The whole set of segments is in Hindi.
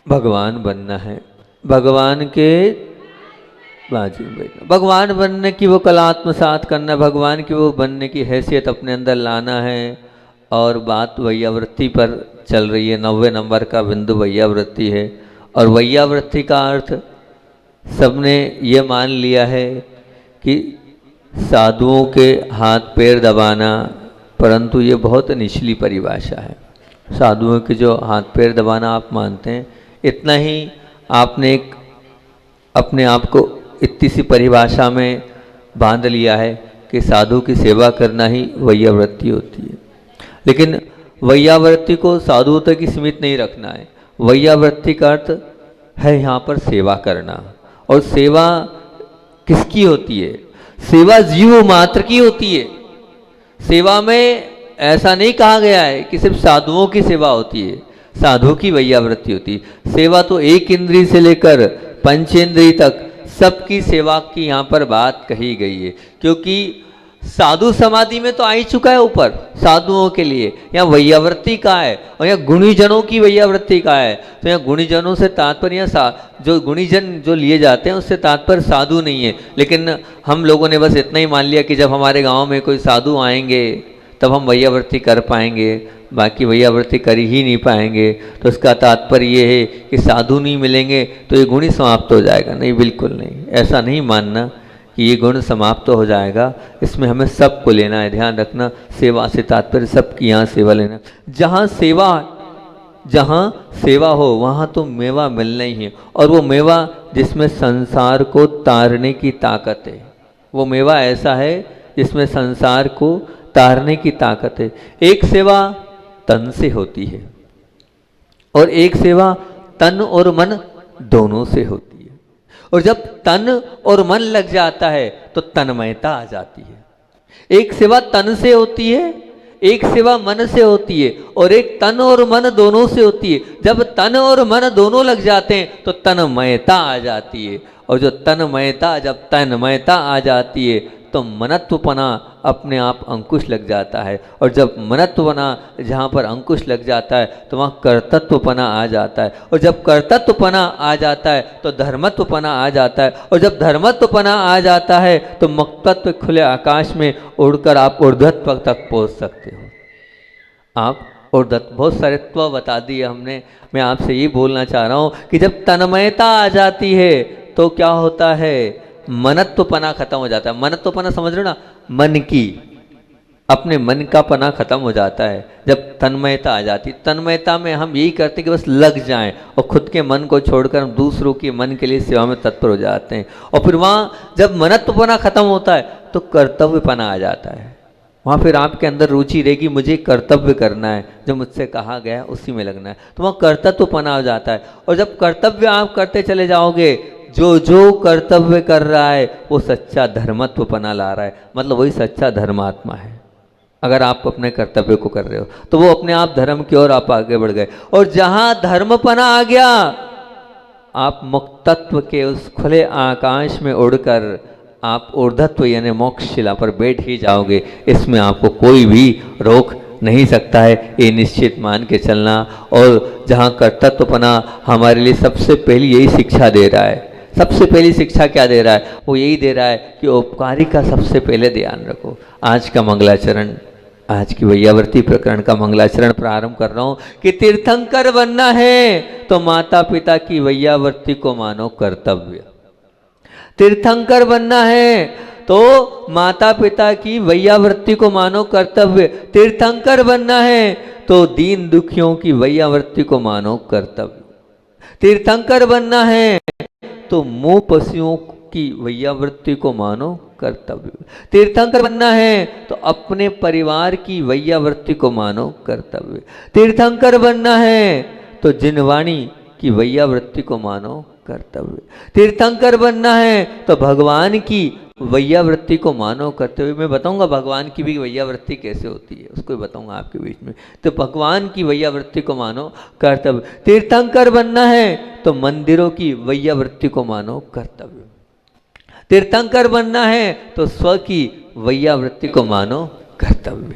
भगवान बनना है, भगवान के बाजू में बैठना, भगवान बनने की वो कला आत्मसात करना, भगवान की वो बनने की हैसियत अपने अंदर लाना है। और बात वैयावृत्ति पर चल रही है, 90 नंबर का बिंदु वैयावृत्ति है। और वैयावृत्ति का अर्थ सबने ये मान लिया है कि साधुओं के हाथ पैर दबाना, परंतु ये बहुत निचली परिभाषा है। साधुओं के जो हाथ पैर दबाना आप मानते हैं, इतना ही आपने एक अपने आप को इतनी सी परिभाषा में बांध लिया है कि साधु की सेवा करना ही वैयावृत्ति होती है। लेकिन वैयावृत्ति को साधुओं तक ही सीमित नहीं रखना है। वैयावृत्ति का अर्थ है यहाँ पर सेवा करना। और सेवा किसकी होती है? सेवा जीव मात्र की होती है। सेवा में ऐसा नहीं कहा गया है कि सिर्फ साधुओं की सेवा होती है, साधुओं की वैयावृत्ति होती है। सेवा तो एक इंद्रिय से लेकर पंचेंद्रिय तक सबकी सेवा की यहाँ पर बात कही गई है। क्योंकि साधु समाधि में तो आ ही चुका है ऊपर साधुओं के लिए, यहाँ वैयावृत्ति का है और यहाँ गुणीजनों की वैयावृत्ति का है। तो यहाँ गुणीजनों से तात्पर्य जो गुणीजन जो लिए जाते हैं उससे तात्पर्य साधु नहीं है। लेकिन हम लोगों ने बस इतना ही मान लिया कि जब हमारे गांव में कोई साधु आएंगे तब हम वैयावृत्ति कर पाएंगे, बाकी वैयावृत्ति कर ही नहीं पाएंगे। तो उसका तात्पर्य ये है कि साधु नहीं मिलेंगे तो ये गुण ही समाप्त हो जाएगा। नहीं, बिल्कुल नहीं, ऐसा नहीं मानना कि ये गुण समाप्त हो जाएगा। इसमें हमें सबको लेना है, ध्यान रखना। सेवा से तात्पर्य सबकी यहाँ सेवा लेना। जहाँ सेवा हो वहाँ तो मेवा मिलना ही है। और वो मेवा जिसमें संसार को तारने की ताकत है, वो मेवा ऐसा है जिसमें संसार को तारने की ताकत है। एक सेवा तन से होती है और एक सेवा तन और मन दोनों से होती है। और जब तन और मन लग जाता है तो तन्मयता आ जाती है। एक सेवा तन से होती है, एक सेवा मन से होती है, और एक तन और मन दोनों से होती है। जब तन और मन दोनों लग जाते हैं तो तन्मयता आ जाती है। और जो तन्मयता, जब तन्मयता आ जाती है तो मनत्वपना अपने आप अंकुश लग जाता है। और जब मनत्वपना जहाँ पर अंकुश लग जाता है तो वहाँ कर्तत्वपना आ जाता है। और जब कर्तत्वपना आ जाता है तो धर्मत्वपना आ जाता है। और जब धर्मत्वपना आ जाता है तो मुक्तत्व खुले आकाश में उड़कर आप ऊर्ध्वत्व तक पहुँच सकते हो। आप ऊर्ध्वत्व, बहुत सारे त्व बता दिए हमने। मैं आपसे ये बोलना चाह रहा हूँ कि जब तन्मयता आ जाती है तो क्या होता है? मनत्वपना खत्म हो जाता है। मनत्वपना समझ रहे हो ना? मन की, अपने मन का पना खत्म हो जाता है जब तन्मयता आ जाती। तन्मयता में हम यही करते हैं कि बस लग जाएं और खुद के मन को छोड़कर हम दूसरों के मन के लिए सेवा में तत्पर हो जाते हैं। और फिर वहाँ जब मनत्वपना खत्म होता है तो कर्तव्यपना आ जाता है। वहाँ फिर आपके अंदर रुचि रहेगी, मुझे कर्तव्य करना है, जो मुझसे कहा गया उसी में लगना है। तो वहाँ कर्तव्यपना हो जाता है। और जब कर्तव्य आप करते चले जाओगे, जो कर्तव्य कर रहा है वो सच्चा धर्मत्वपना ला रहा है, मतलब वही सच्चा धर्मात्मा है। अगर आप अपने कर्तव्य को कर रहे हो तो वो अपने आप धर्म की ओर आप आगे बढ़ गए। और जहां धर्मपना आ गया, आप मुक्तत्व के उस खुले आकाश में उड़कर आप ऊर्ध्वत्व यानी मोक्ष शिला पर बैठ ही जाओगे। इसमें आपको कोई भी रोक नहीं सकता है, ये निश्चित मान के चलना। और जहाँ कर्तव्यपना हमारे लिए सबसे पहली यही शिक्षा दे रहा है। सबसे पहली शिक्षा क्या दे रहा है? वो यही दे रहा है कि उपकारी का सबसे पहले ध्यान रखो। आज का मंगलाचरण, आज की वैयावृत्ति प्रकरण का मंगलाचरण प्रारंभ कर रहा हूँ कि तीर्थंकर बनना है तो माता पिता की वैयावृत्ति को मानो कर्तव्य। तीर्थंकर बनना है तो माता पिता की वैयावृत्ति को मानो कर्तव्य। तीर्थंकर बनना है तो दीन दुखियों की वैयावृत्ति को मानो कर्तव्य। तीर्थंकर बनना है तो मोह पशुओं की वैयावृत्ति को मानो कर्तव्य। तीर्थंकर बनना है तो अपने परिवार की वैयावृत्ति को मानो कर्तव्य। तीर्थंकर बनना है तो जिनवाणी की वैयावृत्ति को मानो कर्तव्य। तीर्थंकर बनना है तो भगवान की वैयावृत्ति को मानो कर्तव्य। मैं बताऊंगा भगवान की भी वैयावृत्ति कैसे होती है, उसको बताऊंगा आपके बीच में। तो भगवान की वैयावृत्ति को मानो कर्तव्य। तीर्थंकर बनना है तो मंदिरों की वैयावृत्ति को मानो कर्तव्य। तीर्थंकर बनना है तो स्व की वैयावृत्ति को मानो कर्तव्य।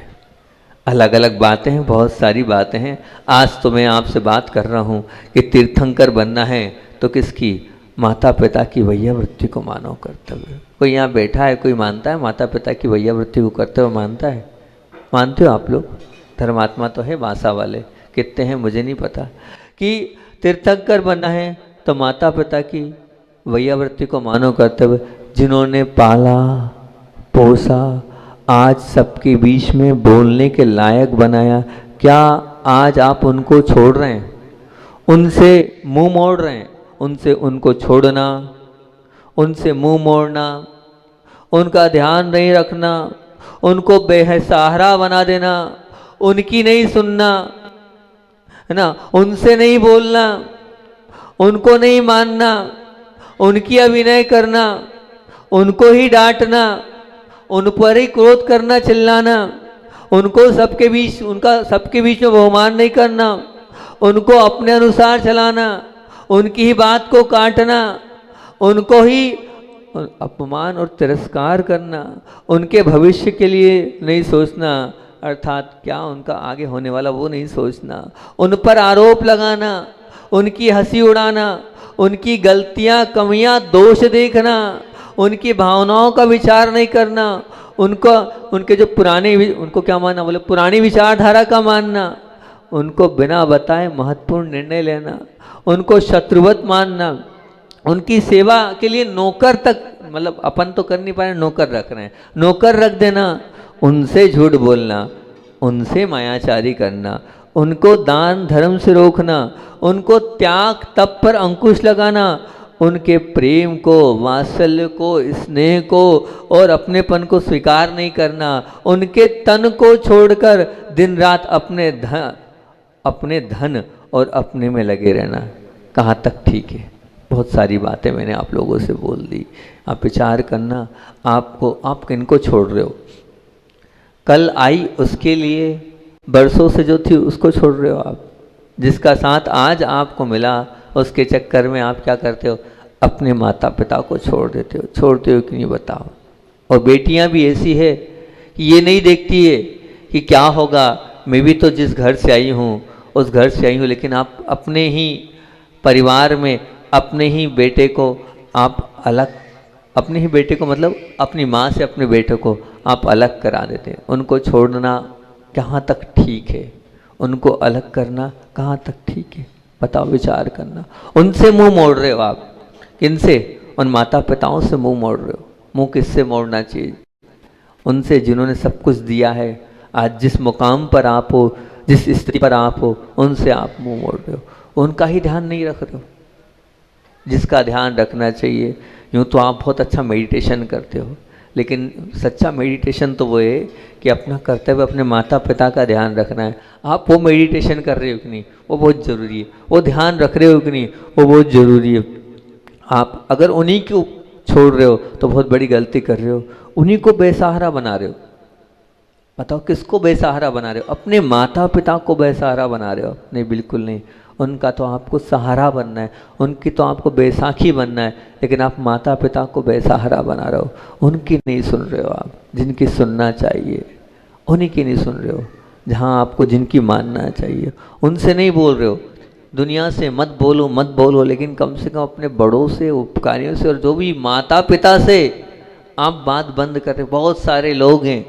अलग अलग बातें हैं, बहुत सारी बातें हैं। आज तो मैं आपसे बात कर रहा हूँ कि तीर्थंकर बनना है तो किसकी, माता पिता की वैया वृत्ति को मानव कर्तव्य। कोई यहाँ बैठा है, कोई मानता है माता पिता की वैया वृत्ति को कर्तव्य मानता है? मानते हो आप लोग? धर्मात्मा तो है बासा वाले, कितने हैं मुझे नहीं पता। कि तीर्थंकर बनना है तो माता पिता की वैया वृत्ति को मानव कर्तव्य, जिन्होंने पाला पोसा, आज सबके बीच में बोलने के लायक बनाया, क्या आज आप उनको छोड़ रहे हैं? उनसे मुंह मोड़ रहे हैं? उनसे उनको छोड़ना, उनसे मुंह मोड़ना, उनका ध्यान नहीं रखना, उनको बेसहारा बना देना, उनकी नहीं सुनना, है ना, उनसे नहीं बोलना, उनको नहीं मानना, उनकी अभिनय करना, उनको ही डांटना, उन पर ही क्रोध करना, चिल्लाना, उनको सबके बीच, उनका सबके बीच में बहुमान नहीं करना, उनको अपने अनुसार चलाना, उनकी ही बात को काटना, उनको ही अपमान और तिरस्कार करना, उनके भविष्य के लिए नहीं सोचना, अर्थात क्या उनका आगे होने वाला वो नहीं सोचना, उन पर आरोप लगाना, उनकी हंसी उड़ाना, उनकी गलतियां कमियां दोष देखना, उनकी भावनाओं का विचार नहीं करना, उनको उनके जो पुराने, उनको क्या मानना, बोले पुरानी विचारधारा का मानना, उनको बिना बताए महत्वपूर्ण निर्णय लेना, उनको शत्रुवत मानना, उनकी सेवा के लिए नौकर तक, मतलब अपन तो कर नहीं पा रहे, नौकर रख रहे हैं, नौकर रख देना, उनसे झूठ बोलना, उनसे मायाचारी करना, उनको दान धर्म से रोकना, उनको त्याग तप पर अंकुश लगाना, उनके प्रेम को, वात्सल्य को, स्नेह को और अपनेपन को स्वीकार नहीं करना, उनके तन को छोड़कर दिन रात अपने धन और अपने में लगे रहना, कहाँ तक ठीक है? बहुत सारी बातें मैंने आप लोगों से बोल दी। आप विचार करना, आप किनको छोड़ रहे हो? कल आई उसके लिए बरसों से जो थी उसको छोड़ रहे हो आप। जिसका साथ आज आपको मिला उसके चक्कर में आप क्या करते हो? अपने माता पिता को छोड़ देते हो। छोड़ते हो कि नहीं बताओ? और बेटियां भी ऐसी है कि ये नहीं देखती है कि क्या होगा, मैं भी तो जिस घर से आई हूँ उस घर से आई हूँ, लेकिन आप अपने ही परिवार में अपने ही बेटे को आप अलग, अपने ही बेटे को मतलब अपनी माँ से अपने बेटे को आप अलग करा देते हैं। उनको छोड़ना कहाँ तक ठीक है? उनको अलग करना कहाँ तक ठीक है? बताओ, विचार करना। उनसे मुंह मोड़ रहे हो आप। किनसे? उन माता पिताओं से मुंह मोड़ रहे हो। मुंह किससे मोड़ना चाहिए? उनसे जिन्होंने सब कुछ दिया है। आज जिस मुकाम पर आप हो, जिस स्थिति पर आप हो, उनसे आप मुंह मोड़ रहे हो, उनका ही ध्यान नहीं रख रहे हो जिसका ध्यान रखना चाहिए। यूँ तो आप बहुत अच्छा मेडिटेशन करते हो, लेकिन सच्चा मेडिटेशन तो वो है कि अपना कर्तव्य अपने माता पिता का ध्यान रखना है। आप वो मेडिटेशन कर रहे हो कि नहीं? वो बहुत ज़रूरी है। वो ध्यान रख रहे हो कि नहीं? वो बहुत ज़रूरी है। आप अगर उन्हीं को छोड़ रहे हो तो बहुत बड़ी गलती कर रहे हो। उन्हीं को बेसहारा बना रहे हो। बताओ, किसको बेसहारा बना रहे हो? अपने माता पिता को बेसहारा बना रहे हो? नहीं, बिल्कुल नहीं। उनका तो आपको सहारा बनना है, उनकी तो आपको बैसाखी बनना है, लेकिन आप माता पिता को बेसहारा बना रहे हो। उनकी नहीं सुन रहे हो आप, जिनकी सुनना चाहिए उन्हीं की नहीं सुन रहे हो। जहाँ आपको जिनकी मानना चाहिए उनसे नहीं बोल रहे हो। दुनिया से मत बोलो मत बोलो, लेकिन कम से कम अपने बड़ों से, उपकारियों से और जो भी माता पिता से आप बात बंद कर रहे हो। बहुत सारे लोग हैं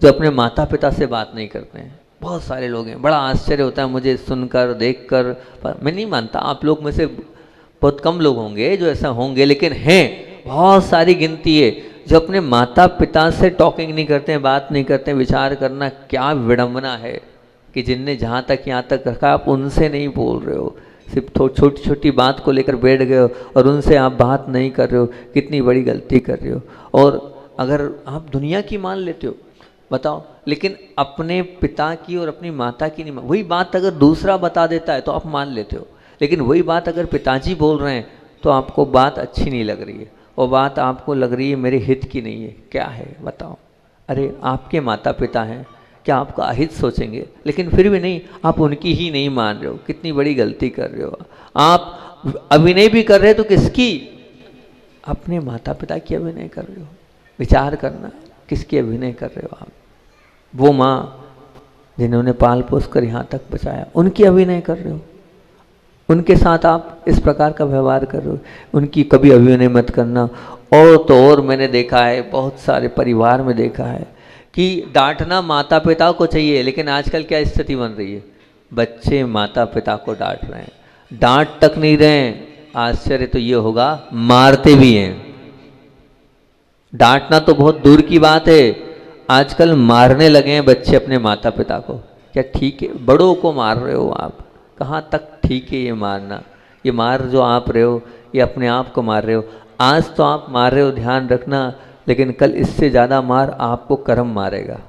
जो अपने माता पिता से बात नहीं करते हैं। बहुत सारे लोग हैं। बड़ा आश्चर्य होता है मुझे सुनकर, देखकर। पर मैं नहीं मानता, आप लोग में से बहुत कम लोग होंगे जो ऐसा होंगे, लेकिन हैं, बहुत सारी गिनती है जो अपने माता पिता से टॉकिंग नहीं करते हैं, बात नहीं करते हैं। विचार करना क्या विडंबना है कि जिनने जहाँ तक यहाँ तक रखा आप उनसे नहीं बोल रहे हो। सिर्फ छोटी छोटी बात को लेकर बैठ गए हो और उनसे आप बात नहीं कर रहे हो। कितनी बड़ी गलती कर रहे हो। और अगर आप दुनिया की मान लेते हो, बताओ, लेकिन अपने पिता की और अपनी माता की नहीं। वही बात अगर दूसरा बता देता है तो आप मान लेते हो, लेकिन वही बात अगर पिताजी बोल रहे हैं तो आपको बात अच्छी नहीं लग रही है। वो बात आपको लग रही है मेरे हित की नहीं है। क्या है बताओ? अरे आपके माता पिता हैं, क्या आपका अहित सोचेंगे? लेकिन फिर भी नहीं, आप उनकी ही नहीं मान रहे हो। कितनी बड़ी गलती कर रहे हो। आप अभिनय भी कर रहे हो तो किसकी? अपने माता पिता की अभिनय कर रहे हो। विचार करना, किसकी अभिनय कर रहे हो आप? वो माँ जिन्होंने पाल पोस कर यहाँ तक बचाया, उनकी अभिनय कर रहे हो, उनके साथ आप इस प्रकार का व्यवहार कर रहे हो, उनकी कभी अभिनय मत करना। और तो और मैंने देखा है, बहुत सारे परिवार में देखा है कि डांटना माता पिता को चाहिए, लेकिन आजकल क्या स्थिति बन रही है, बच्चे माता पिता को डांट रहे हैं, डांट तक नहीं रहे हैं। आश्चर्य तो ये होगा, मारते भी हैं। डांटना तो बहुत दूर की बात है, आजकल मारने लगे हैं बच्चे अपने माता पिता को। क्या ठीक है? बड़ों को मार रहे हो आप, कहाँ तक ठीक है ये मारना? ये मार जो आप रहे हो, ये अपने आप को मार रहे हो। आज तो आप मार रहे हो, ध्यान रखना, लेकिन कल इससे ज़्यादा मार आपको कर्म मारेगा।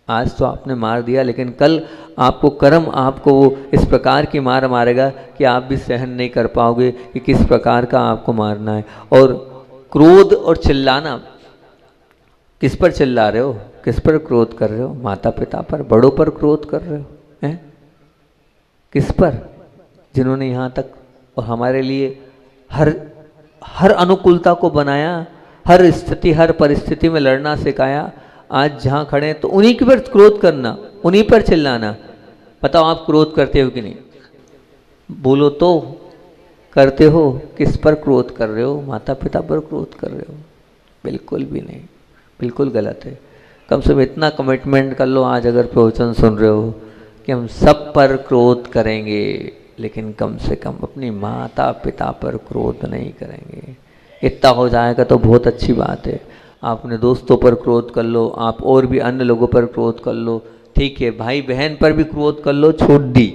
आज तो आपने मार दिया, लेकिन कल आपको कर्म आपको वो इस प्रकार की मार मारेगा कि आप भी सहन नहीं कर पाओगे कि किस प्रकार का आपको मारना है। और क्रोध और चिल्लाना, किस पर चिल्ला रहे हो, किस पर क्रोध कर रहे हो? माता पिता पर, बड़ों पर क्रोध कर रहे हो हैं? किस पर? जिन्होंने यहाँ तक और हमारे लिए हर अनुकूलता को बनाया, हर स्थिति हर परिस्थिति में लड़ना सिखाया। आज जहाँ खड़े हैं तो उन्हीं के पर क्रोध करना, उन्हीं पर चिल्लाना। बताओ आप क्रोध करते हो कि नहीं? बोलो तो, करते हो? किस पर क्रोध कर रहे हो? माता पिता पर क्रोध कर रहे हो? बिल्कुल भी नहीं, बिल्कुल गलत है। कम से कम इतना कमिटमेंट कर लो आज अगर प्रवचन सुन रहे हो कि हम सब पर क्रोध करेंगे, लेकिन कम से कम अपनी माता पिता पर क्रोध नहीं करेंगे। इतना हो जाएगा तो बहुत अच्छी बात है। आप अपने दोस्तों पर क्रोध कर लो, आप और भी अन्य लोगों पर क्रोध कर लो, ठीक है, भाई बहन पर भी क्रोध कर लो, छूट दी,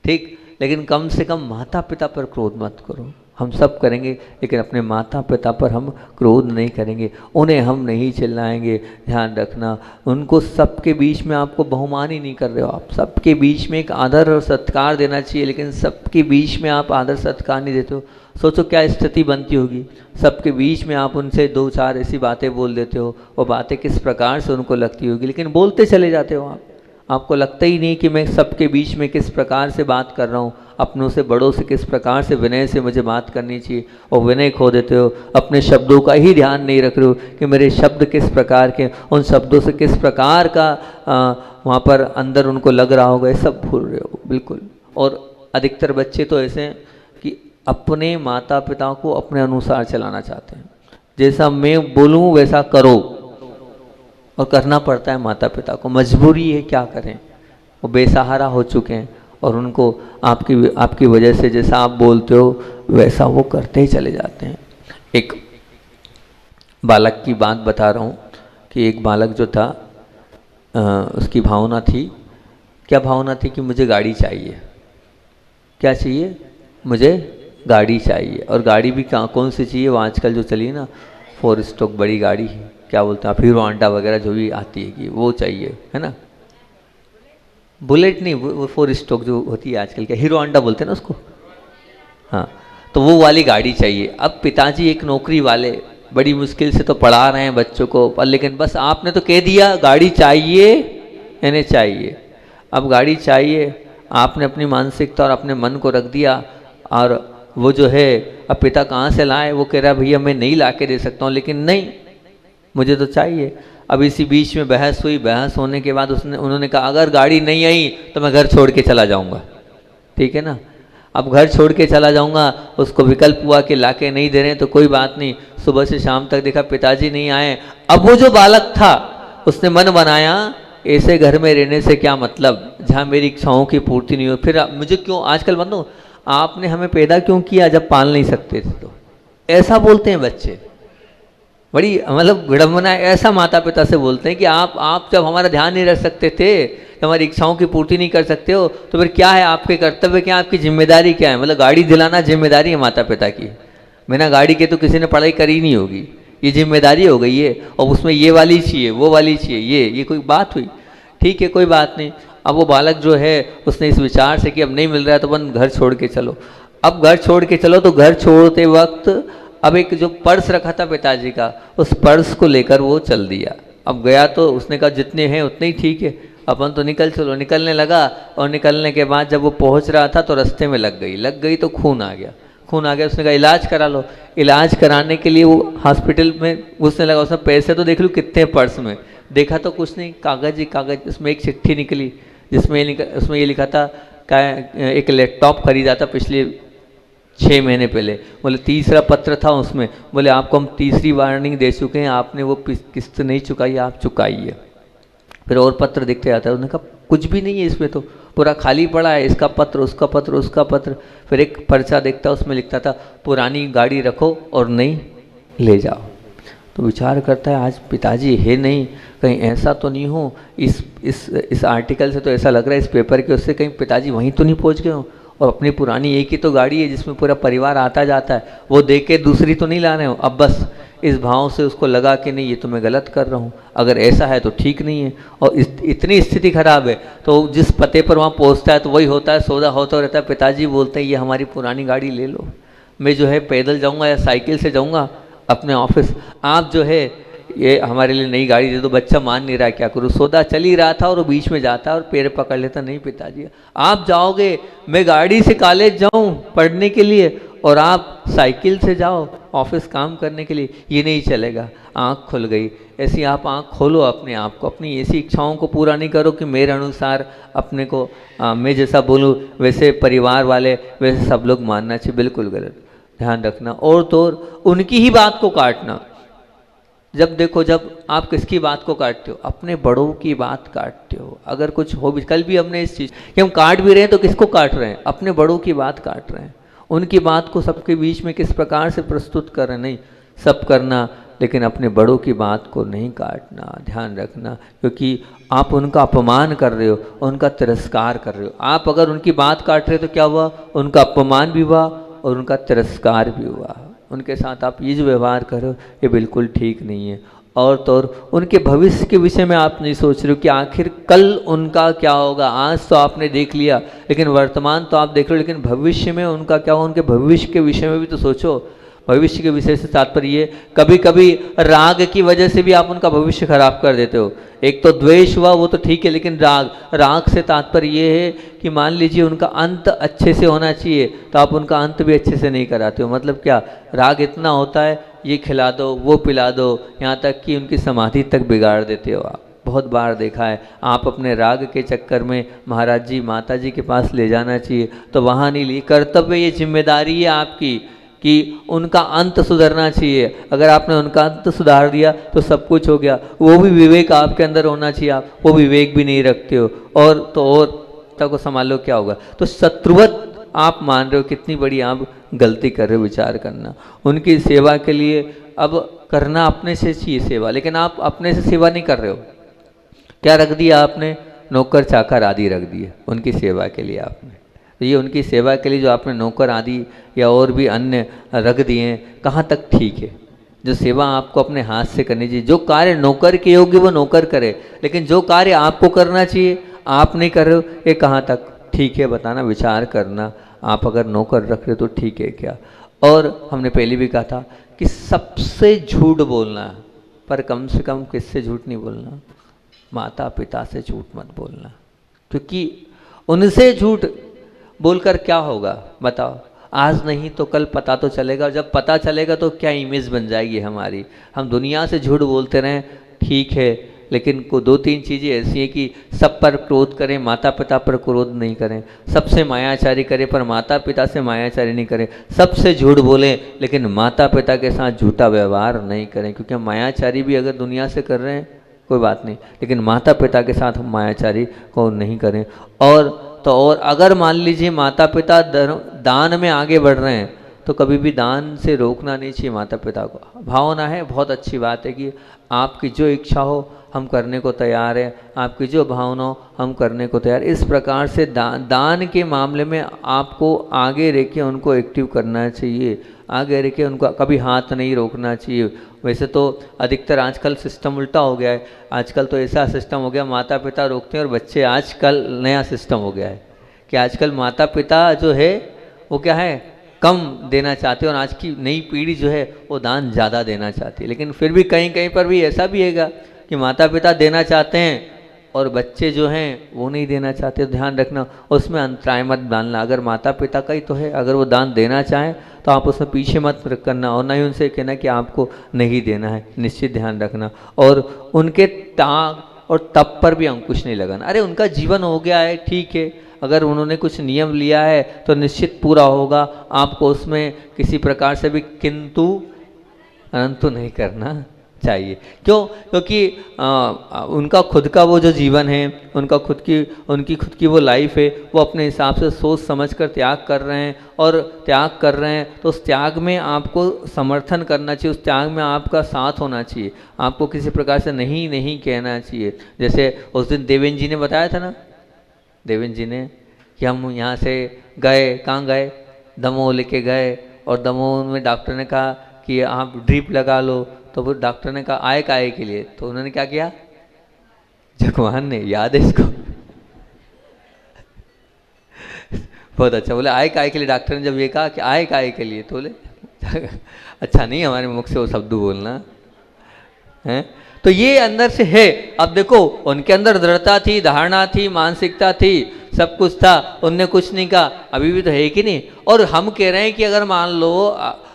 ठीक, लेकिन कम से कम माता पिता पर क्रोध मत करो। हम सब करेंगे, लेकिन अपने माता पिता पर हम क्रोध नहीं करेंगे, उन्हें हम नहीं चिल्लाएंगे। ध्यान रखना, उनको सबके बीच में आपको बहुमान ही नहीं कर रहे हो आप। सबके बीच में एक आदर और सत्कार देना चाहिए, लेकिन सबके बीच में आप आदर सत्कार नहीं देते हो। सोचो क्या स्थिति बनती होगी। सबके बीच में आप उनसे दो चार ऐसी बातें बोल देते हो, वो बातें किस प्रकार से उनको लगती होगी, लेकिन बोलते चले जाते हो आप। आपको लगता ही नहीं कि मैं सबके बीच में किस प्रकार से बात कर रहा हूँ, अपनों से बड़ों से किस प्रकार से विनय से मुझे बात करनी चाहिए, और विनय खो देते हो। अपने शब्दों का ही ध्यान नहीं रख रहे हो कि मेरे शब्द किस प्रकार के, उन शब्दों से किस प्रकार का वहाँ पर अंदर उनको लग रहा होगा, ये सब भूल रहे हो बिल्कुल। और अधिकतर बच्चे तो ऐसे हैं कि अपने माता पिता को अपने अनुसार चलाना चाहते हैं, जैसा मैं बोलूँ वैसा करो, और करना पड़ता है माता पिता को, मजबूरी है, क्या करें, वो बेसहारा हो चुके हैं और उनको आपकी वजह से जैसा आप बोलते हो वैसा वो करते ही चले जाते हैं। एक बालक की बात बता रहा हूँ कि एक बालक जो था उसकी भावना थी, क्या भावना थी कि मुझे गाड़ी चाहिए। क्या चाहिए? मुझे गाड़ी चाहिए। और गाड़ी भी कौन सी चाहिए? वो आजकल जो चली है ना 4 स्ट्रोक बड़ी गाड़ी, क्या बोलते हैं आप, हीरो होंडा वगैरह जो भी आती है कि वो चाहिए, है ना। बुलेट नहीं, वो 4 स्ट्रोक जो होती है आजकल, क्या हीरो होंडा बोलते हैं ना उसको, हाँ, तो वो वाली गाड़ी चाहिए। अब पिताजी एक नौकरी वाले बड़ी मुश्किल से तो पढ़ा रहे हैं बच्चों को, पर लेकिन बस आपने तो कह दिया गाड़ी चाहिए, इन्हें चाहिए। अब गाड़ी चाहिए, आपने अपनी मानसिकता और अपने मन को रख दिया, और वो जो है अब पिता कहाँ से लाए, वो कह रहा है भैया मैं नहीं ला के दे सकता हूँ, लेकिन नहीं मुझे तो चाहिए। अब इसी बीच में बहस हुई, बहस होने के बाद उन्होंने कहा अगर गाड़ी नहीं आई तो मैं घर छोड़ के चला जाऊँगा, ठीक है ना। अब घर छोड़ के चला जाऊँगा, उसको विकल्प हुआ कि ला के नहीं दे रहे हैं तो कोई बात नहीं। सुबह से शाम तक देखा पिताजी नहीं आए। अब वो जो बालक था उसने मन बनाया ऐसे घर में रहने से क्या मतलब, जहाँ मेरी इच्छाओं की पूर्ति नहीं हो, फिर मुझे क्यों, आजकल बंदो आपने हमें पैदा क्यों किया जब पाल नहीं सकते थे, तो ऐसा बोलते हैं बच्चे। बड़ी मतलब विडम्बना, ऐसा माता पिता से बोलते हैं कि आप जब हमारा ध्यान नहीं रख सकते थे, तो हमारी इच्छाओं की पूर्ति नहीं कर सकते हो, तो फिर क्या है आपके कर्तव्य, क्या आपकी जिम्मेदारी क्या है। मतलब गाड़ी दिलाना जिम्मेदारी है माता पिता की, बिना गाड़ी के तो किसी ने पढ़ाई करी नहीं होगी, ये जिम्मेदारी हो गई है। और उसमें ये वाली चाहिए, वो वाली चाहिए, ये कोई बात हुई? ठीक है, कोई बात नहीं। अब वो बालक जो है उसने इस विचार से कि अब नहीं मिल रहा है तो अपन घर छोड़ के चलो। अब घर छोड़ के चलो, तो घर छोड़ते वक्त अब एक जो पर्स रखा था पिताजी का, उस पर्स को लेकर वो चल दिया। अब गया तो उसने कहा जितने हैं उतने ही ठीक है, अपन तो निकल चलो। निकलने लगा, और निकलने के बाद जब वो पहुंच रहा था तो रास्ते में लग गई तो खून आ गया। खून आ गया, उसने कहा इलाज करा लो। इलाज कराने के लिए वो हॉस्पिटल में उसने लगा, उसने पैसे तो देख लूँ कितने पर्स में, देखा तो कुछ नहीं, कागज ही कागज। उसमें एक चिट्ठी निकली जिसमें उसमें ये लिखा था का एक लैपटॉप खरीदा था पिछले 6 महीने पहले। बोले तीसरा पत्र था उसमें, बोले आपको हम तीसरी वार्निंग दे चुके हैं, आपने वो किस्त नहीं चुकाई, आप चुकाइए। फिर और पत्र दिखते जाता है, उन्होंने कहा कुछ भी नहीं है इसमें, तो पूरा खाली पड़ा है, इसका पत्र उसका पत्र उसका पत्र। फिर एक पर्चा देखता, उसमें लिखता था पुरानी गाड़ी रखो और नई ले जाओ। तो विचार करता है आज पिताजी है नहीं, कहीं ऐसा तो नहीं हो, इस आर्टिकल से तो ऐसा लग रहा है, इस पेपर के उससे कहीं पिताजी वहीं तो नहीं पहुंच गए हो, और अपनी पुरानी एक ही तो गाड़ी है जिसमें पूरा परिवार आता जाता है, वो देख के दूसरी तो नहीं ला रहे हो। अब बस इस भाव से उसको लगा कि नहीं ये तो मैं गलत कर रहा हूँ, अगर ऐसा है तो ठीक नहीं है। और इतनी स्थिति खराब है तो जिस पते पर वहाँ पहुँचता है तो वही होता है, सौदा होता रहता है। पिताजी बोलते हैं ये हमारी पुरानी गाड़ी ले लो, मैं जो है पैदल जाऊँगा या साइकिल से जाऊँगा अपने ऑफिस, आप जो है ये हमारे लिए नई गाड़ी दे दो। बच्चा मान नहीं रहा, क्या करूँ, सौदा चल ही रहा था और वो बीच में जाता है और पैर पकड़ लेता, नहीं पिताजी आप जाओगे, मैं गाड़ी से कॉलेज जाऊँ पढ़ने के लिए और आप साइकिल से जाओ ऑफिस काम करने के लिए, ये नहीं चलेगा। आँख खुल गई। ऐसी आप आँख खोलो अपने आप को, अपनी ऐसी इच्छाओं को पूरा नहीं करो कि मेरे अनुसार अपने को मैं जैसा बोलूँ वैसे परिवार वाले वैसे सब लोग मानना चाहिए, बिल्कुल गलत। ध्यान रखना। और तो और उनकी ही बात को काटना, जब देखो जब आप किसकी बात को काटते हो, अपने बड़ों की बात काटते हो। अगर कुछ हो भी, कल भी हमने इस चीज़ कि हम काट भी रहे हैं तो किसको काट रहे हैं, अपने बड़ों की बात काट रहे हैं, उनकी बात को सबके बीच में किस प्रकार से प्रस्तुत कर रहे हैं, नहीं सब करना लेकिन अपने बड़ों की बात को नहीं काटना। ध्यान रखना, क्योंकि आप उनका अपमान कर रहे हो, उनका तिरस्कार कर रहे हो। आप अगर उनकी बात काट रहे हो तो क्या हुआ, उनका अपमान भी हुआ और उनका तिरस्कार भी हुआ। उनके साथ आप ये जो व्यवहार कर रहे हो ये बिल्कुल ठीक नहीं है। और तो और उनके भविष्य के विषय में आप नहीं सोच रहे हो कि आखिर कल उनका क्या होगा। आज तो आपने देख लिया लेकिन वर्तमान तो आप देख रहे हो, लेकिन भविष्य में उनका क्या होगा, उनके भविष्य के विषय में भी तो सोचो। भविष्य के विषय से तात्पर्य ये, कभी कभी राग की वजह से भी आप उनका भविष्य खराब कर देते हो। एक तो द्वेष हुआ वो तो ठीक है, लेकिन राग से तात्पर्य ये है कि मान लीजिए उनका अंत अच्छे से होना चाहिए तो आप उनका अंत भी अच्छे से नहीं कराते हो। मतलब क्या, राग इतना होता है ये खिला दो वो पिला दो, यहाँ तक कि उनकी समाधि तक बिगाड़ देते हो आप। बहुत बार देखा है, आप अपने राग के चक्कर में महाराज जी माता जी के पास ले जाना चाहिए तो वहाँ नहीं ली। कर्तव्य ये जिम्मेदारी है आपकी कि उनका अंत सुधरना चाहिए। अगर आपने उनका अंत सुधार दिया तो सब कुछ हो गया। वो भी विवेक आपके अंदर होना चाहिए, आप वो विवेक भी नहीं रखते हो। और तो और को संभाल लो क्या होगा। तो शत्रुवत आप मान रहे हो, कितनी बड़ी आप गलती कर रहे हो। विचार करना, उनकी सेवा के लिए अब करना अपने से चाहिए सेवा, लेकिन आप अपने से सेवा नहीं कर रहे हो। क्या रख दिया आपने, नौकर चाकर आदि रख दिए उनकी सेवा के लिए आपने। तो ये उनकी सेवा के लिए जो आपने नौकर आदि या और भी अन्य रख दिए, कहाँ तक ठीक है। जो सेवा आपको अपने हाथ से करनी चाहिए, जो कार्य नौकर के योग्य वो नौकर करे, लेकिन जो कार्य आपको करना चाहिए आप नहीं कर रहे हो, ये कहाँ तक ठीक है बताना, विचार करना। आप अगर नौकर रख रहे हो तो ठीक है क्या। और हमने पहले भी कहा था कि सबसे झूठ बोलना, पर कम से कम किससे झूठ नहीं बोलना, माता पिता से झूठ मत बोलना। क्योंकि उनसे झूठ बोलकर क्या होगा बताओ, आज नहीं तो कल पता तो चलेगा। जब पता चलेगा तो क्या इमेज बन जाएगी हमारी। हम दुनिया से झूठ बोलते रहें ठीक है, लेकिन को 2-3 चीज़ें ऐसी हैं कि सब पर क्रोध करें, माता पिता पर क्रोध नहीं करें। सबसे मायाचारी करें पर माता पिता से मायाचारी नहीं करें। सबसे झूठ बोलें लेकिन माता पिता के साथ झूठा व्यवहार नहीं करें। क्योंकि हम मायाचारी भी अगर दुनिया से कर रहे हैं कोई बात नहीं, लेकिन माता पिता के साथ हम मायाचारी को नहीं करें। और तो और अगर मान लीजिए माता पिता दान में आगे बढ़ रहे हैं तो कभी भी दान से रोकना नहीं चाहिए माता पिता को। भावना है, बहुत अच्छी बात है कि आपकी जो इच्छा हो हम करने को तैयार है, आपकी जो भावना हो हम करने को तैयार। इस प्रकार से दान के मामले में आपको आगे रह के उनको एक्टिव करना चाहिए, आगे रह के उनको कभी हाथ नहीं रोकना चाहिए। वैसे तो अधिकतर आजकल सिस्टम उल्टा हो गया है। आजकल तो ऐसा सिस्टम हो गया माता पिता रोकते हैं और बच्चे, आजकल नया सिस्टम हो गया है कि आजकल माता पिता जो है वो क्या है कम देना चाहते हैं और आज की नई पीढ़ी जो है वो दान ज़्यादा देना चाहती है। लेकिन फिर भी कहीं कहीं पर भी ऐसा भी हैगा कि माता पिता देना चाहते हैं और बच्चे जो हैं वो नहीं देना चाहते, तो ध्यान रखना उसमें अंतराय मत डालना। अगर माता पिता का ही तो है, अगर वो दान देना चाहें तो आप उसमें पीछे मत करना, और ना ही उनसे कहना कि आपको नहीं देना है, निश्चित ध्यान रखना। और उनके त्याग और तप पर भी अंकुश नहीं लगाना। अरे उनका जीवन हो गया है, ठीक है, अगर उन्होंने कुछ नियम लिया है तो निश्चित पूरा होगा, आपको उसमें किसी प्रकार से भी किंतु अनंतु नहीं करना चाहिए। क्यों? क्योंकि उनका खुद का वो जो जीवन है, उनकी खुद की वो लाइफ है, वो अपने हिसाब से सोच समझ कर त्याग कर रहे हैं, और त्याग कर रहे हैं तो उस त्याग में आपको समर्थन करना चाहिए, उस त्याग में आपका साथ होना चाहिए, आपको किसी प्रकार से नहीं नहीं कहना चाहिए। जैसे उस दिन देवेंद्र जी ने बताया था ना, देवेंद्र जी ने, कि हम यहाँ से गए, कहाँ गए, दमोह लेके गए, और दमोह में डॉक्टर ने कहा कि आप ड्रिप लगा लो, तो वो डॉक्टर ने कहा आय काहे के लिए, तो उन्होंने क्या किया, भगवान ने, याद है इसको बहुत अच्छा बोले, आय काहे के लिए, डॉक्टर ने जब ये कहा कि आय काहे के लिए, तो बोले अच्छा नहीं हमारे मुख से वो शब्द बोलना है। तो ये अंदर से है। अब देखो उनके अंदर दृढ़ता थी, धारणा थी, मानसिकता थी, सब कुछ था, उनने कुछ नहीं कहा, अभी भी तो है कि नहीं। और हम कह रहे हैं कि अगर मान लो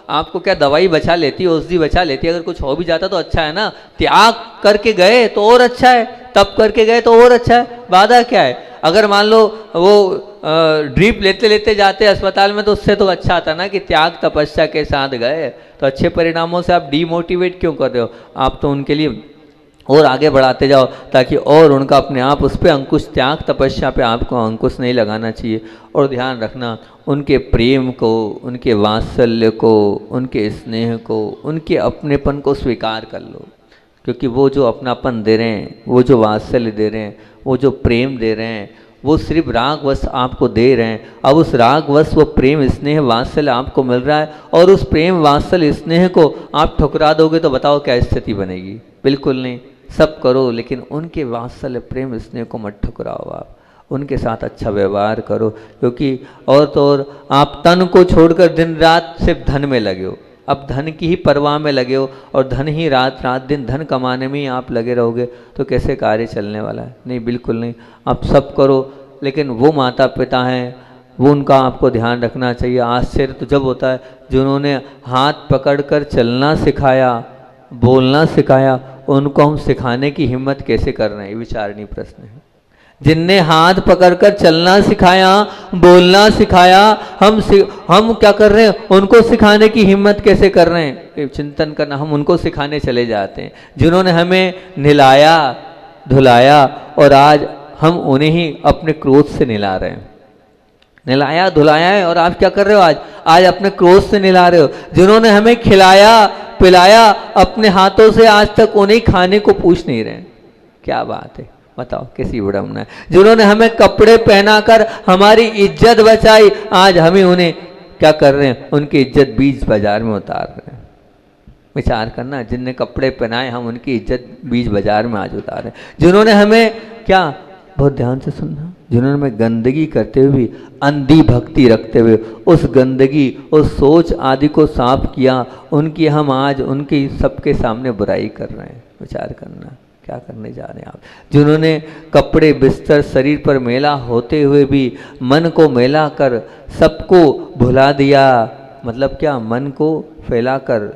आपको क्या दवाई बचा लेती, औषधि बचा लेती, अगर कुछ हो भी जाता तो अच्छा है ना, त्याग करके गए तो और अच्छा है, तप करके गए तो और अच्छा है, बाधा क्या है। अगर मान लो वो ड्रिप लेते लेते जाते अस्पताल में, तो उससे तो अच्छा था ना कि त्याग तपस्या के साथ गए, तो अच्छे परिणामों से आप डीमोटिवेट क्यों कर रहे हो, आप तो उनके लिए और आगे बढ़ाते जाओ, ताकि और उनका अपने आप उस पर अंकुश, त्याग तपस्या पे आपको अंकुश नहीं लगाना चाहिए। और ध्यान रखना उनके प्रेम को, उनके वात्सल्य को, उनके स्नेह को, उनके अपनेपन को स्वीकार कर लो, क्योंकि वो जो अपनापन दे रहे हैं, वो जो वात्सल्य दे रहे हैं, वो जो प्रेम दे रहे हैं, वो सिर्फ रागवश आपको दे रहे हैं। अब उस रागवश वो प्रेम स्नेह वात्सल्य आपको मिल रहा है, और उस प्रेम वात्सल्य स्नेह को आप ठुकरा दोगे तो बताओ क्या स्थिति बनेगी। बिल्कुल नहीं, सब करो, लेकिन उनके वात्सल्य प्रेम स्नेह को मत ठुकराओ, आप उनके साथ अच्छा व्यवहार करो। क्योंकि और तो और आप तन को छोड़कर दिन रात सिर्फ धन में लगे हो, अब धन की ही परवाह में लगे हो, और धन ही रात रात दिन धन कमाने में ही आप लगे रहोगे, तो कैसे कार्य चलने वाला है। नहीं, बिल्कुल नहीं, आप सब करो, लेकिन वो माता पिता हैं, वो उनका आपको ध्यान रखना चाहिए। आश्चर्य तो जब होता है जिन्होंने हाथ पकड़कर चलना सिखाया, बोलना सिखाया, उनको हम सिखाने की हिम्मत कैसे कर रहे हैं, विचारणीय प्रश्न है। जिनने हाथ पकड़कर चलना सिखाया, बोलना सिखाया, हम क्या कर रहे हैं, उनको सिखाने की हिम्मत कैसे कर रहे हैं, चिंतन करना। हम उनको सिखाने चले जाते हैं, जिन्होंने हमें नहलाया धुलाया, और आज हम उन्हें ही अपने क्रोध से नहला रहे हैं। नहलाया धुलाया है, और आप क्या कर रहे हो, आज अपने क्रोध से नहला रहे हो। जिन्होंने हमें खिलाया पिलाया अपने हाथों से, आज तक उन्हें खाने को पूछ नहीं रहे। क्या बात है, बताओ कैसी विडंबना है। जिन्होंने हमें कपड़े पहनाकर हमारी इज्जत बचाई, आज हमें उन्हें क्या कर रहे हैं, उनकी इज्जत बीच बाजार में उतार रहे हैं। विचार करना, जिनने कपड़े पहनाए हम उनकी इज्जत बीच बाजार में आज उतार रहे हैं। जिन्होंने हमें क्या, बहुत ध्यान से सुनना, जिन्होंने हमें गंदगी करते हुए भी अंधी भक्ति रखते हुए उस गंदगी, उस सोच आदि को साफ किया, उनकी हम आज उनकी सबके सामने बुराई कर रहे हैं। विचार करना क्या करने जा रहे हैं आप। जिन्होंने कपड़े बिस्तर शरीर पर मेला होते हुए भी मन को मेला कर सबको भुला दिया, मतलब क्या, मन को फैलाकर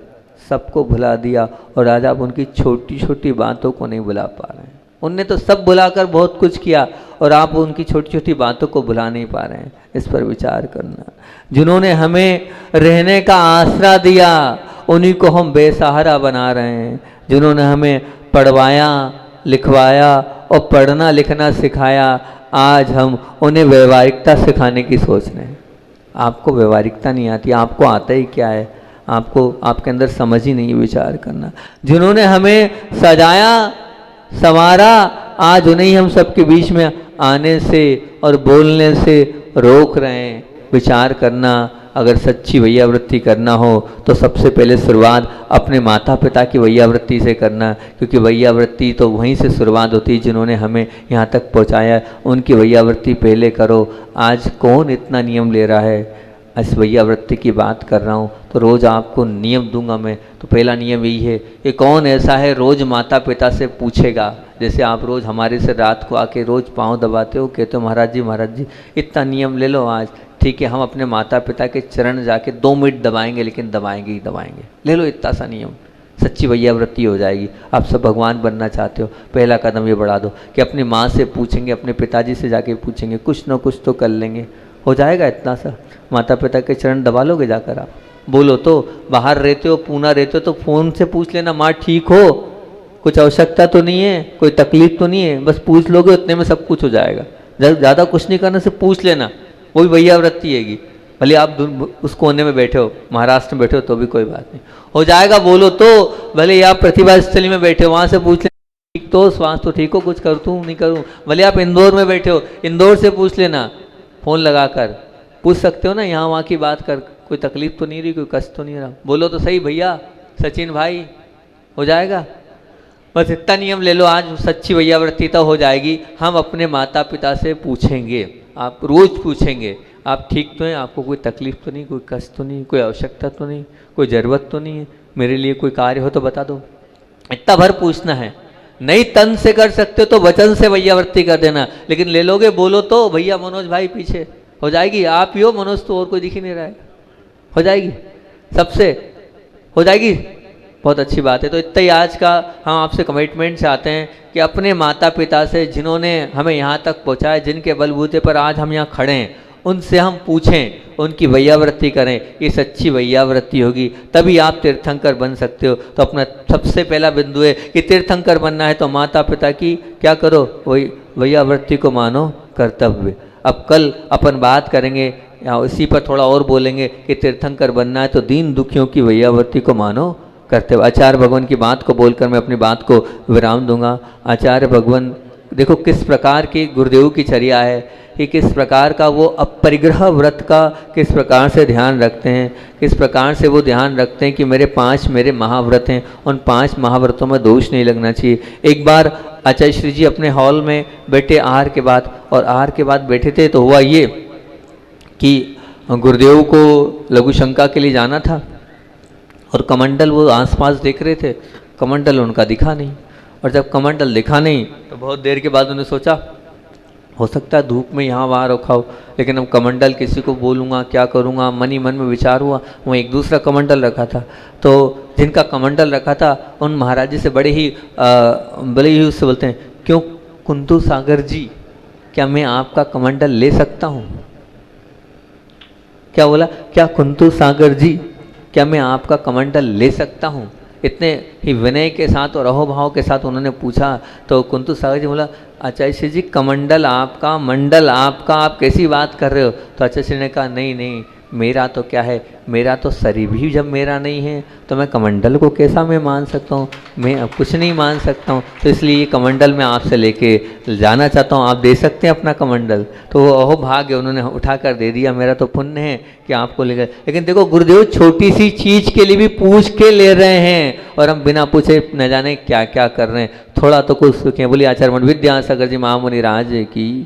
सबको भुला दिया, और आज आप उनकी छोटी छोटी बातों को नहीं भुला पा रहे हैं। उनने तो सब भुलाकर बहुत कुछ किया, और आप उनकी छोटी छोटी बातों को भुला नहीं पा रहे हैं। इस पर विचार करना। जिन्होंने हमें रहने का आसरा दिया, उन्हीं को हम बेसहारा बना रहे हैं। जिन्होंने हमें पढ़वाया लिखवाया और पढ़ना लिखना सिखाया, आज हम उन्हें व्यवहारिकता सिखाने की सोच रहे हैं। आपको व्यवहारिकता नहीं आती, आपको आता ही क्या है, आपको आपके अंदर समझ ही नहीं है। विचार करना। जिन्होंने हमें सजाया संवारा, आज उन्हें हम सबके बीच में आने से और बोलने से रोक रहे हैं। विचार करना। अगर सच्ची वैयावृत्ति करना हो तो सबसे पहले शुरुआत अपने माता पिता की वैयावृत्ति से करना, क्योंकि वैयावृत्ति तो वहीं से शुरुआत होती है, जिन्होंने हमें यहाँ तक पहुँचाया, उनकी वैयावृत्ति पहले करो। आज कौन इतना नियम ले रहा है, इस वैयावृत्ति की बात कर रहा हूँ, तो रोज़ आपको नियम दूंगा मैं। तो पहला नियम यही है कि कौन ऐसा है रोज़ माता पिता से पूछेगा, जैसे आप रोज़ हमारे से रात को आके रोज़ पाँव दबाते हो, कहते हो महाराज जी इतना नियम ले लो आज, ठीक है हम अपने माता पिता के चरण जाके 2 मिनट दबाएंगे, लेकिन दबाएंगे ही दबाएंगे, ले लो इतना सा नियम, सच्ची वैयावृत्ति हो जाएगी। आप सब भगवान बनना चाहते हो, पहला कदम ये बढ़ा दो कि अपनी माँ से पूछेंगे, अपने पिताजी से जाके पूछेंगे, कुछ ना कुछ तो कर लेंगे, हो जाएगा इतना सा। माता पिता के चरण दबा लोगे जाकर आप, बोलो तो बाहर रहते हो, पूना रहते हो तो फ़ोन से पूछ लेना माँ ठीक हो, कुछ आवश्यकता तो नहीं है, कोई तकलीफ तो नहीं है, बस पूछ लोगे उतने में सब कुछ हो जाएगा। ज़्यादा कुछ नहीं करना, सिर्फ पूछ लेना, वो भी वैयावृत्ति हैगी। भले आप उस कोने में बैठे हो, महाराष्ट्र में बैठे हो तो भी कोई बात नहीं, हो जाएगा। बोलो तो भले आप प्रतिभा स्थली में बैठे हो, वहाँ से पूछ लेना ठीक तो, श्वास तो ठीक हो, कुछ करूँ नहीं करूँ। भले आप इंदौर में बैठे हो, इंदौर से पूछ लेना, फ़ोन लगा कर पूछ सकते हो ना, यहाँ वहाँ की बात कर, कोई तकलीफ तो नहीं रही, कोई कष्ट तो नहीं रहा। बोलो तो सही भैया, सचिन भाई, हो जाएगा। बस इतना नियम ले लो आज, सच्ची वैयावृत्ति तो हो जाएगी। हम अपने माता पिता से पूछेंगे, आप रोज़ पूछेंगे आप ठीक तो हैं, आपको कोई तकलीफ तो नहीं, कोई कष्ट तो नहीं, कोई आवश्यकता तो नहीं, कोई ज़रूरत तो नहीं है, मेरे लिए कोई कार्य हो तो बता दो, इतना भर पूछना है। नहीं तन से कर सकते हो तो वचन से वैयावृत्ति कर देना, लेकिन ले लोगे बोलो तो भैया मनोज भाई पीछे, हो जाएगी। आप ही हो मनोज, तो और कोई दिख ही नहीं रहा है, हो जाएगी, सबसे हो जाएगी। बहुत अच्छी बात है। तो इतना ही आज का हम आपसे कमिटमेंट से आते हैं कि अपने माता पिता से, जिन्होंने हमें यहाँ तक पहुँचाया, जिनके बलबूते पर आज हम यहाँ खड़े हैं, उनसे हम पूछें, उनकी वैयावृत्ति करें। ये सच्ची वैयावृत्ति होगी, तभी आप तीर्थंकर बन सकते हो। तो अपना सबसे पहला बिंदु है कि तीर्थंकर बनना है तो माता पिता की क्या करो, वही वैयावृत्ति को मानो कर्तव्य। अब कल अपन बात करेंगे या इसी पर थोड़ा और बोलेंगे कि तीर्थंकर बनना है तो दीन दुखियों की वैयावृत्ति को मानो करते हुए। आचार्य भगवान की बात को बोलकर मैं अपनी बात को विराम दूंगा। आचार्य भगवान देखो किस प्रकार की गुरुदेव की चर्या है कि किस प्रकार का वो अपरिग्रह व्रत का किस प्रकार से ध्यान रखते हैं, किस प्रकार से वो ध्यान रखते हैं कि मेरे महाव्रत हैं, उन 5 महाव्रतों में दोष नहीं लगना चाहिए। एक बार आचार्य श्री जी अपने हॉल में बैठे आहार के बाद, और आहार के बाद बैठे थे तो हुआ ये कि गुरुदेव को लघु शंका के लिए जाना था और कमंडल वो आसपास देख रहे थे, कमंडल उनका दिखा नहीं। और जब कमंडल दिखा नहीं तो बहुत देर के बाद उन्होंने सोचा हो सकता है धूप में यहाँ वहाँ रखा हो, लेकिन अब कमंडल किसी को बोलूँगा क्या करूँगा, मन ही मन में विचार हुआ। वहाँ एक दूसरा कमंडल रखा था, तो जिनका कमंडल रखा था उन महाराज जी से बड़े ही उससे बोलते हैं, क्यों कुंतु सागर जी, क्या मैं आपका कमंडल ले सकता हूँ? क्या बोला, क्या कुंतु सागर जी, क्या मैं आपका कमंडल ले सकता हूँ? इतने ही विनय के साथ और अहोभाव के साथ उन्होंने पूछा। तो कुंतु सागर जी बोला, आचार्य श्री जी कमंडल आपका, मंडल आपका, आप कैसी बात कर रहे हो? तो आचार्य श्री ने कहा नहीं नहीं, मेरा तो क्या है, मेरा तो शरीर भी जब मेरा नहीं है तो मैं कमंडल को कैसा मैं मान सकता हूँ, मैं अब कुछ नहीं मान सकता हूँ। तो इसलिए ये कमंडल मैं आपसे लेके जाना चाहता हूँ, आप दे सकते हैं अपना कमंडल? तो वो अहो भाग्य, उन्होंने उठा कर दे दिया। मेरा तो पुण्य है कि आपको ले गए। लेकिन देखो गुरुदेव छोटी सी चीज़ के लिए भी पूछ के ले रहे हैं और हम बिना पूछे न जाने क्या क्या कर रहे हैं। थोड़ा तो कुछ सीखें। बोलिए आचार्य विद्यासागर जी महामुनि राज की।